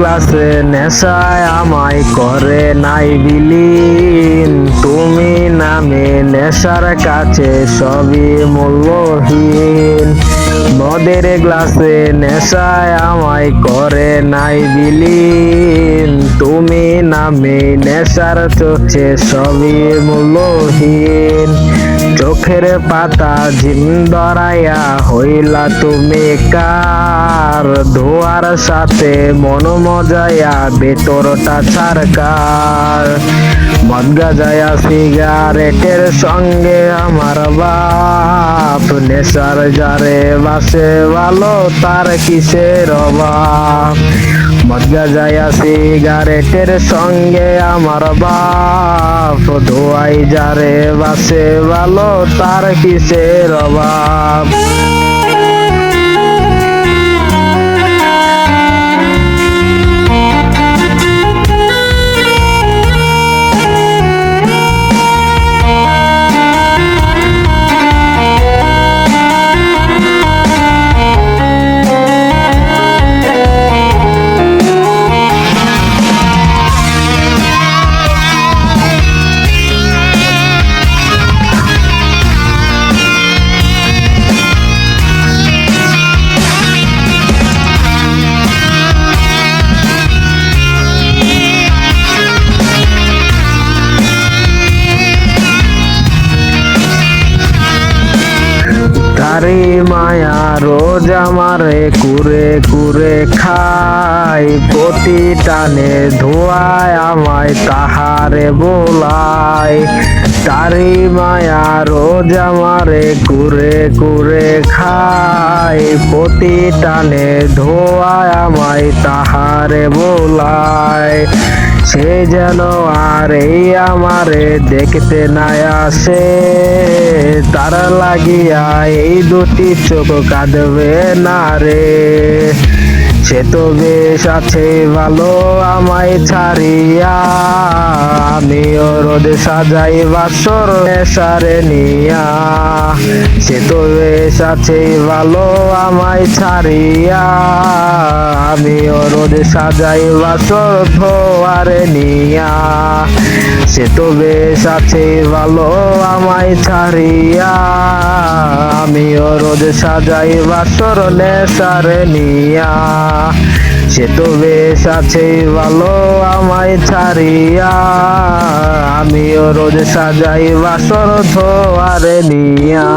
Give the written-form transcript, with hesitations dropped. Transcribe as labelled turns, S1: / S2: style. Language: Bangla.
S1: গ্লাসে নেশায় আমায় করে নাই বিলীন। তুমি নামে নেশার কাছে সবই মূল্যহীন। মদের গ্লাসে নেশায় আমায় করে নাই বিলীন। তুমি নামে নেশার চোখে সবই মূল্যহীন। চোখের পাতা ঝিম ধরাইয়া হইলা তুমি কার। ধোয়ার সাথে মন মজাইয়া ভেতরটা ছারকার। মদ গাজায়া সিগারেটের সঙ্গে আমার বাপ। নেশার যারে বাসে ভালো তার কিসের অভাব। মদ গাজায়া সিগারেটের সঙ্গে আমার বাপ। ধোয়াই যারে বাসে ভালো তার কিসের অভাব। তারি মায়া রোজ আমারে কুরে কুরে খায়। প্রতি টানে ধোয়ায় আমায় তাহারে বোলায়। তারি মায়া রোজ আমারে কুরে কুরে খায়। প্রতি টানে ধোয়ায় আমায় তাহারে বোলায়। সে যেন আর এই আমারে দেখতে নাই আসে। তার লাগিয়া এই দুটি চোখ কাঁদবে না রে। সে তো বেশ আছে ভালো আমায় ছাড়িয়া। আমিও রোদ সাজাই বাসর নেশারে নিয়া। সে তো বেশ আছে ভালো আমায় ছাড়িয়া। আমিও রোদ সাজাই বাসর ধোয়ারে নিয়া। সে তো বেশ আছে ভালো আমায় ছাড়িয়া। আমিও রোদ সাজাই বাসর নেশারে নিয়া। সে তো বেশ আছে ভালো আমায় ছাড়িয়া। আমিও রোজ সাজাই বাসর ধোয়ারে নিয়া।